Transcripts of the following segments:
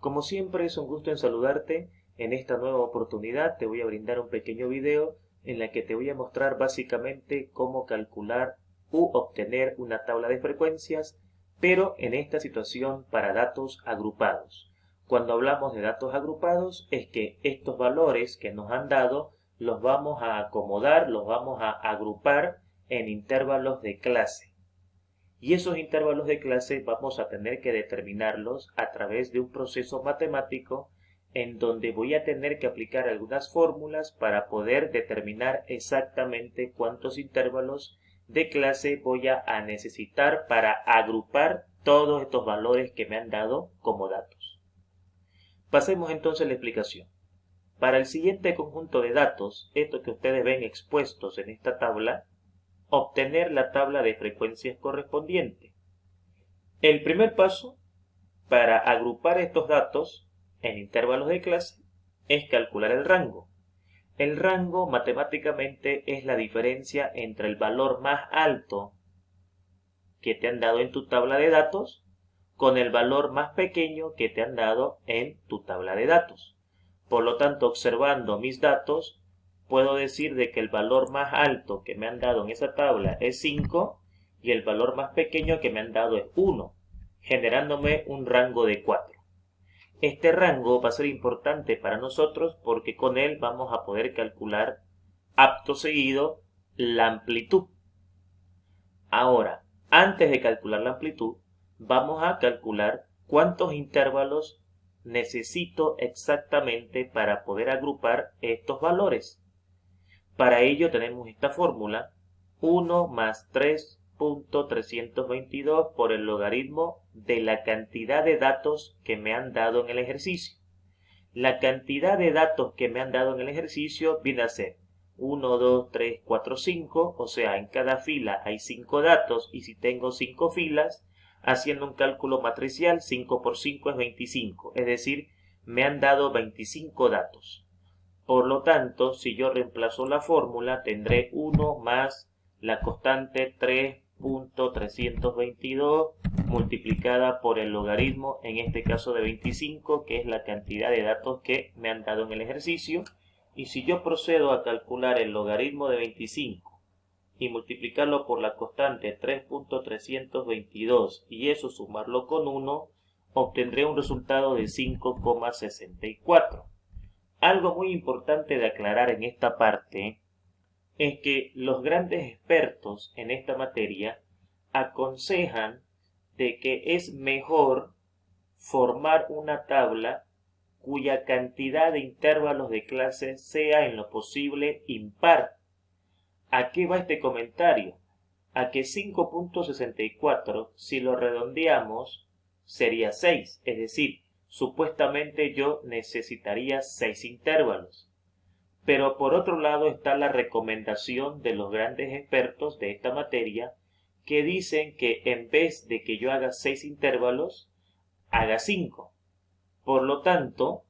Como siempre es un gusto en saludarte. En esta nueva oportunidad te voy a brindar un pequeño video en la que te voy a mostrar básicamente cómo calcular u obtener una tabla de frecuencias, pero en esta situación para datos agrupados. Cuando hablamos de datos agrupados es que estos valores que nos han dado los vamos a acomodar, los vamos a agrupar en intervalos de clase. Y esos intervalos de clase vamos a tener que determinarlos a través de un proceso matemático en donde voy a tener que aplicar algunas fórmulas para poder determinar exactamente cuántos intervalos de clase voy a necesitar para agrupar todos estos valores que me han dado como datos. Pasemos entonces a la explicación. Para el siguiente conjunto de datos, esto que ustedes ven expuestos en esta tabla, obtener la tabla de frecuencias correspondiente. El primer paso para agrupar estos datos en intervalos de clase es calcular el rango. El rango matemáticamente es la diferencia entre el valor más alto que te han dado en tu tabla de datos con el valor más pequeño que te han dado en tu tabla de datos. Por lo tanto, observando mis datos, puedo decir de que el valor más alto que me han dado en esa tabla es 5 y el valor más pequeño que me han dado es 1, generándome un rango de 4. Este rango va a ser importante para nosotros porque con él vamos a poder calcular acto seguido la amplitud. Ahora, antes de calcular la amplitud, vamos a calcular cuántos intervalos necesito exactamente para poder agrupar estos valores. Para ello tenemos esta fórmula, 1 más 3.322 por el logaritmo de la cantidad de datos que me han dado en el ejercicio. La cantidad de datos que me han dado en el ejercicio viene a ser 1, 2, 3, 4, 5, o sea, en cada fila hay 5 datos y si tengo 5 filas, haciendo un cálculo matricial, 5 por 5 es 25, es decir, me han dado 25 datos. Por lo tanto, si yo reemplazo la fórmula, tendré 1 más la constante 3.322 multiplicada por el logaritmo, en este caso de 25, que es la cantidad de datos que me han dado en el ejercicio. Y si yo procedo a calcular el logaritmo de 25 y multiplicarlo por la constante 3.322 y eso sumarlo con 1, obtendré un resultado de 5,64. Algo muy importante de aclarar en esta parte es que los grandes expertos en esta materia aconsejan de que es mejor formar una tabla cuya cantidad de intervalos de clase sea en lo posible impar. ¿A qué va este comentario? A que 5.64, si lo redondeamos, sería 6, es decir, supuestamente yo necesitaría 6 intervalos. Pero por otro lado está la recomendación de los grandes expertos de esta materia que dicen que en vez de que yo haga 6 intervalos, haga 5. Por lo tanto,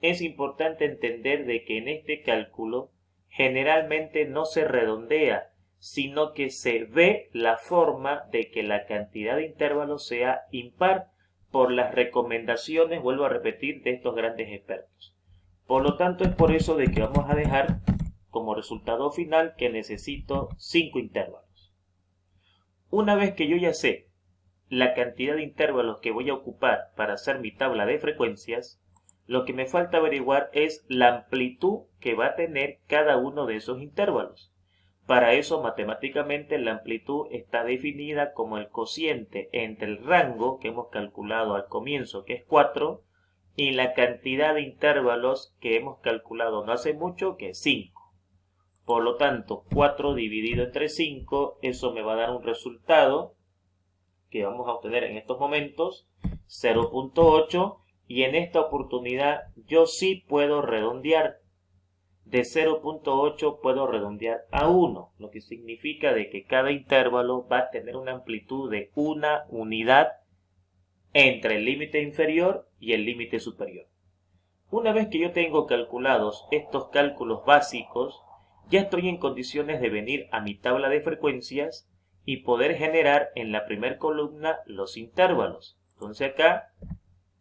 es importante entender de que en este cálculo generalmente no se redondea, sino que se ve la forma de que la cantidad de intervalos sea impar por las recomendaciones, vuelvo a repetir, de estos grandes expertos. Por lo tanto, es por eso de que vamos a dejar como resultado final que necesito 5 intervalos. Una vez que yo ya sé la cantidad de intervalos que voy a ocupar para hacer mi tabla de frecuencias, lo que me falta averiguar es la amplitud que va a tener cada uno de esos intervalos. Para eso, matemáticamente, la amplitud está definida como el cociente entre el rango que hemos calculado al comienzo, que es 4, y la cantidad de intervalos que hemos calculado no hace mucho, que es 5. Por lo tanto, 4 dividido entre 5, eso me va a dar un resultado que vamos a obtener en estos momentos, 0.8, y en esta oportunidad yo sí puedo redondear. De 0.8 puedo redondear a 1, lo que significa de que cada intervalo va a tener una amplitud de una unidad entre el límite inferior y el límite superior. Una vez que yo tengo calculados estos cálculos básicos, ya estoy en condiciones de venir a mi tabla de frecuencias y poder generar en la primera columna los intervalos. Entonces acá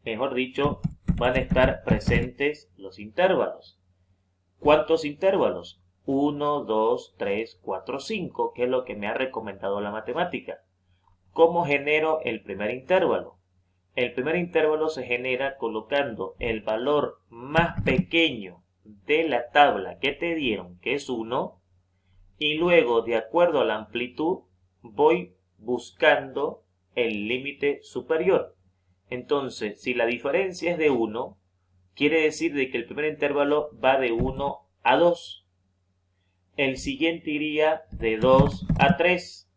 mejor dicho, van a estar presentes los intervalos. ¿Cuántos intervalos? 1, 2, 3, 4, 5, que es lo que me ha recomendado la matemática. ¿Cómo genero el primer intervalo? El primer intervalo se genera colocando el valor más pequeño de la tabla que te dieron, que es 1, y luego, de acuerdo a la amplitud, voy buscando el límite superior. Entonces, si la diferencia es de 1, quiere decir de que el primer intervalo va de 1 a 2. El siguiente iría de 2 a 3.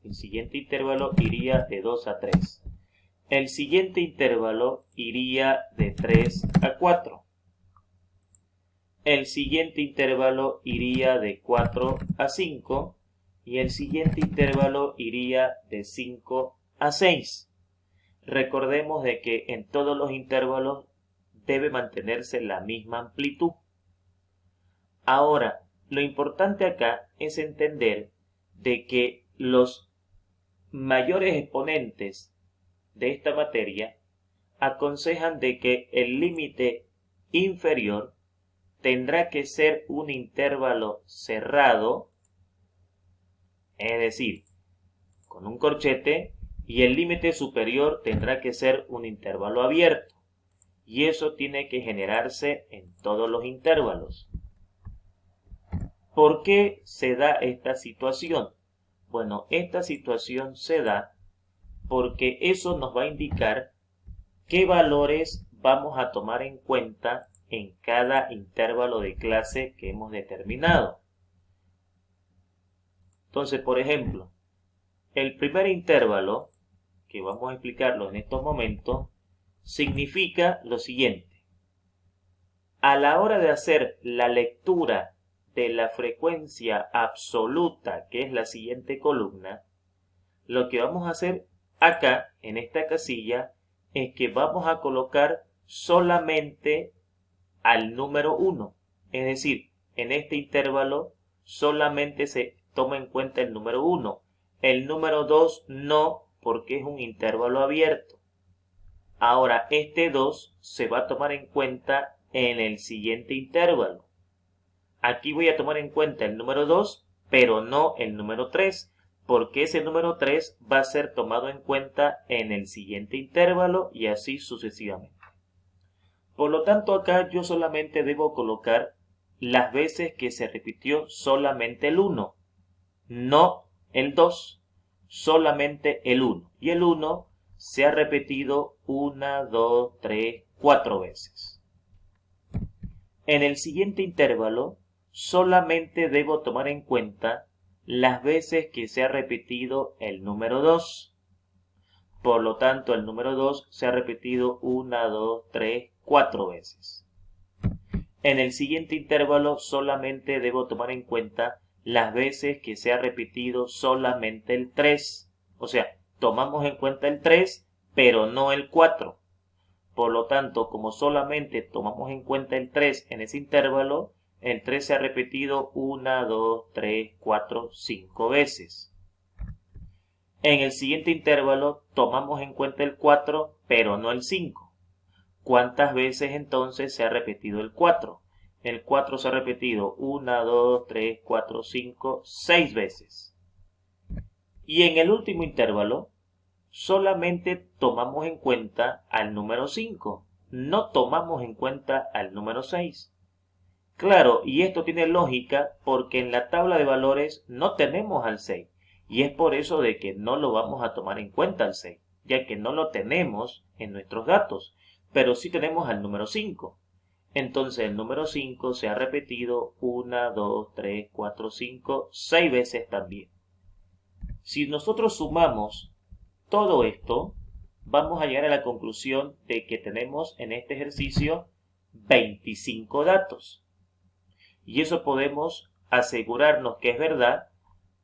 El siguiente intervalo iría de 2 a 3. El siguiente intervalo iría de 3 a 4. El siguiente intervalo iría de 4 a 5. Y el siguiente intervalo iría de 5 a 6. Recordemos de que en todos los intervalos debe mantenerse la misma amplitud. Ahora, lo importante acá es entender de que los mayores exponentes de esta materia aconsejan de que el límite inferior tendrá que ser un intervalo cerrado, es decir, con un corchete, y el límite superior tendrá que ser un intervalo abierto. Y eso tiene que generarse en todos los intervalos. ¿Por qué se da esta situación? Bueno, esta situación se da porque eso nos va a indicar qué valores vamos a tomar en cuenta en cada intervalo de clase que hemos determinado. Entonces, por ejemplo, el primer intervalo, que vamos a explicarlo en estos momentos, significa lo siguiente. A la hora de hacer la lectura de la frecuencia absoluta, que es la siguiente columna, lo que vamos a hacer acá, en esta casilla, es que vamos a colocar solamente al número 1. Es decir, en este intervalo solamente se toma en cuenta el número 1. El número 2 no, porque es un intervalo abierto. Ahora, este 2 se va a tomar en cuenta en el siguiente intervalo. Aquí voy a tomar en cuenta el número 2, pero no el número 3, porque ese número 3 va a ser tomado en cuenta en el siguiente intervalo y así sucesivamente. Por lo tanto, acá yo solamente debo colocar las veces que se repitió solamente el 1, no el 2, solamente el 1. Y el 1 se ha repetido 1, 2, 3, 4 veces. En el siguiente intervalo, solamente debo tomar en cuenta las veces que se ha repetido el número 2. Por lo tanto, el número 2 se ha repetido 1, 2, 3, 4 veces. En el siguiente intervalo solamente debo tomar en cuenta las veces que se ha repetido solamente el 3. O sea, tomamos en cuenta el 3, pero no el 4. Por lo tanto, como solamente tomamos en cuenta el 3 en ese intervalo, el 3 se ha repetido 1, 2, 3, 4, 5 veces. En el siguiente intervalo tomamos en cuenta el 4, pero no el 5. ¿Cuántas veces entonces se ha repetido el 4? El 4 se ha repetido 1, 2, 3, 4, 5, 6 veces. Y en el último intervalo, solamente tomamos en cuenta al número 5. No tomamos en cuenta al número 6. Claro, y esto tiene lógica porque en la tabla de valores no tenemos al 6. Y es por eso de que no lo vamos a tomar en cuenta al 6, ya que no lo tenemos en nuestros datos, pero sí tenemos al número 5. Entonces el número 5 se ha repetido 1, 2, 3, 4, 5, 6 veces también. Si nosotros sumamos todo esto, vamos a llegar a la conclusión de que tenemos en este ejercicio 25 datos. Y eso podemos asegurarnos que es verdad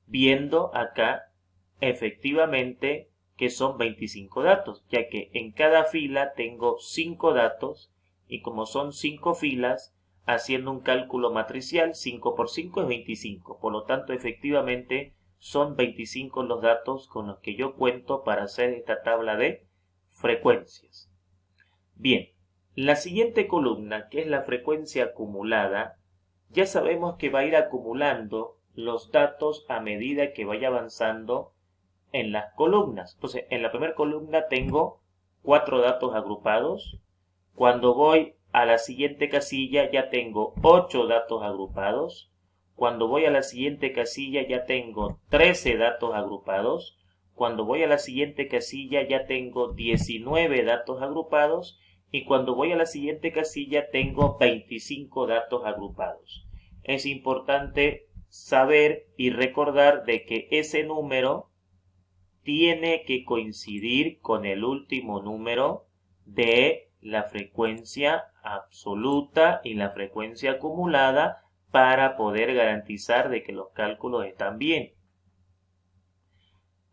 viendo acá efectivamente que son 25 datos, ya que en cada fila tengo 5 datos y como son 5 filas, haciendo un cálculo matricial, 5 por 5 es 25. Por lo tanto, efectivamente son 25 los datos con los que yo cuento para hacer esta tabla de frecuencias. Bien, la siguiente columna, que es la frecuencia acumulada, ya sabemos que va a ir acumulando los datos a medida que vaya avanzando en las columnas. Entonces, en la primera columna tengo 4 datos agrupados. Cuando voy a la siguiente casilla ya tengo 8 datos agrupados. Cuando voy a la siguiente casilla ya tengo 13 datos agrupados. Cuando voy a la siguiente casilla ya tengo 19 datos agrupados. Y cuando voy a la siguiente casilla tengo 25 datos agrupados. Es importante saber y recordar de que ese número tiene que coincidir con el último número de la frecuencia absoluta y la frecuencia acumulada para poder garantizar de que los cálculos están bien.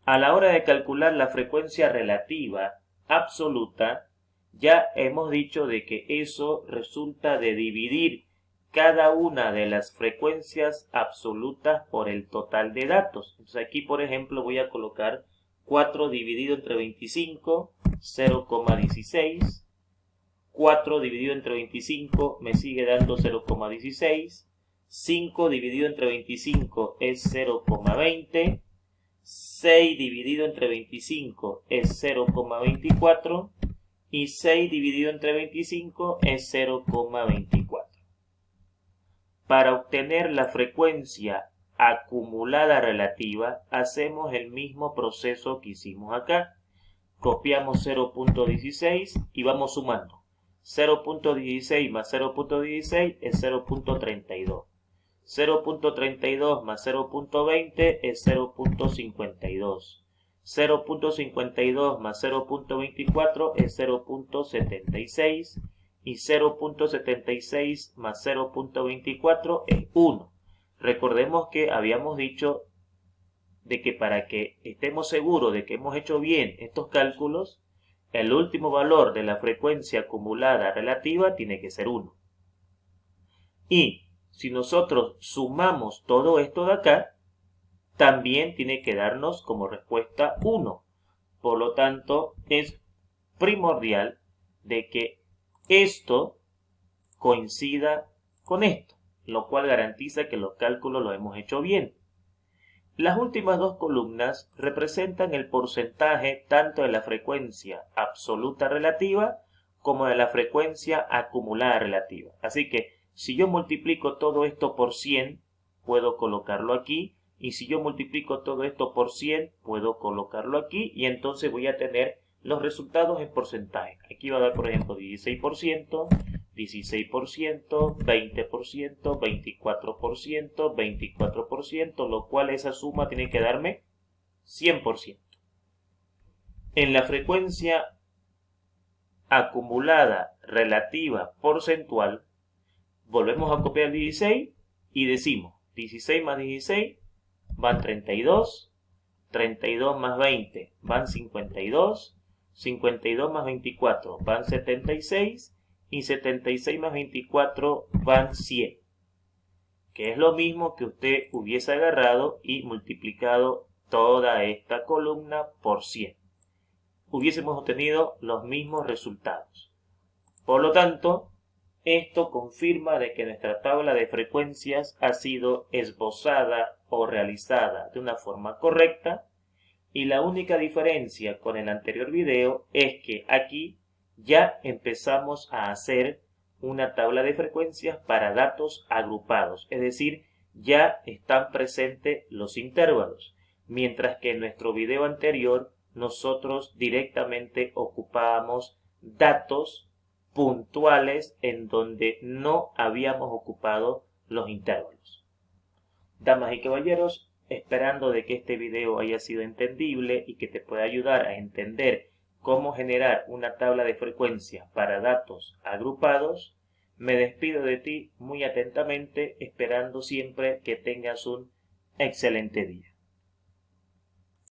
A la hora de calcular la frecuencia relativa absoluta, ya hemos dicho de que eso resulta de dividir cada una de las frecuencias absolutas por el total de datos. Entonces aquí, por ejemplo, voy a colocar 4 dividido entre 25, 0,16. 4 dividido entre 25 me sigue dando 0,16. 5 dividido entre 25 es 0,20. 6 dividido entre 25 es 0,24. Y 6 dividido entre 25 es 0,24. Para obtener la frecuencia acumulada relativa, hacemos el mismo proceso que hicimos acá. Copiamos 0.16 y vamos sumando. 0.16 más 0.16 es 0.32. 0.32 más 0.20 es 0.52. 0.52 más 0.24 es 0.76 y 0.76 más 0.24 es 1. Recordemos que habíamos dicho de que para que estemos seguros de que hemos hecho bien estos cálculos, el último valor de la frecuencia acumulada relativa tiene que ser 1. Y si nosotros sumamos todo esto de acá, también tiene que darnos como respuesta 1. Por lo tanto, es primordial de que esto coincida con esto, lo cual garantiza que los cálculos los hemos hecho bien. Las últimas dos columnas representan el porcentaje tanto de la frecuencia absoluta relativa como de la frecuencia acumulada relativa. Así que si yo multiplico todo esto por 100, puedo colocarlo aquí. Y si yo multiplico todo esto por 100, puedo colocarlo aquí. Y entonces voy a tener los resultados en porcentaje. Aquí va a dar, por ejemplo, 16%, 16%, 20%, 24%, 24%, lo cual esa suma tiene que darme 100%. En la frecuencia acumulada relativa porcentual, volvemos a copiar el 16 y decimos 16 más 16 van 32, 32 más 20 van 52, 52 más 24 van 76 y 76 más 24 van 100, que es lo mismo que usted hubiese agarrado y multiplicado toda esta columna por 100. Hubiésemos obtenido los mismos resultados. Por lo tanto, esto confirma de que nuestra tabla de frecuencias ha sido esbozada o realizada de una forma correcta, y la única diferencia con el anterior video es que aquí ya empezamos a hacer una tabla de frecuencias para datos agrupados, es decir, ya están presentes los intervalos, mientras que en nuestro video anterior nosotros directamente ocupábamos datos puntuales en donde no habíamos ocupado los intervalos. Damas y caballeros, esperando de que este video haya sido entendible y que te pueda ayudar a entender cómo generar una tabla de frecuencias para datos agrupados, me despido de ti muy atentamente, esperando siempre que tengas un excelente día.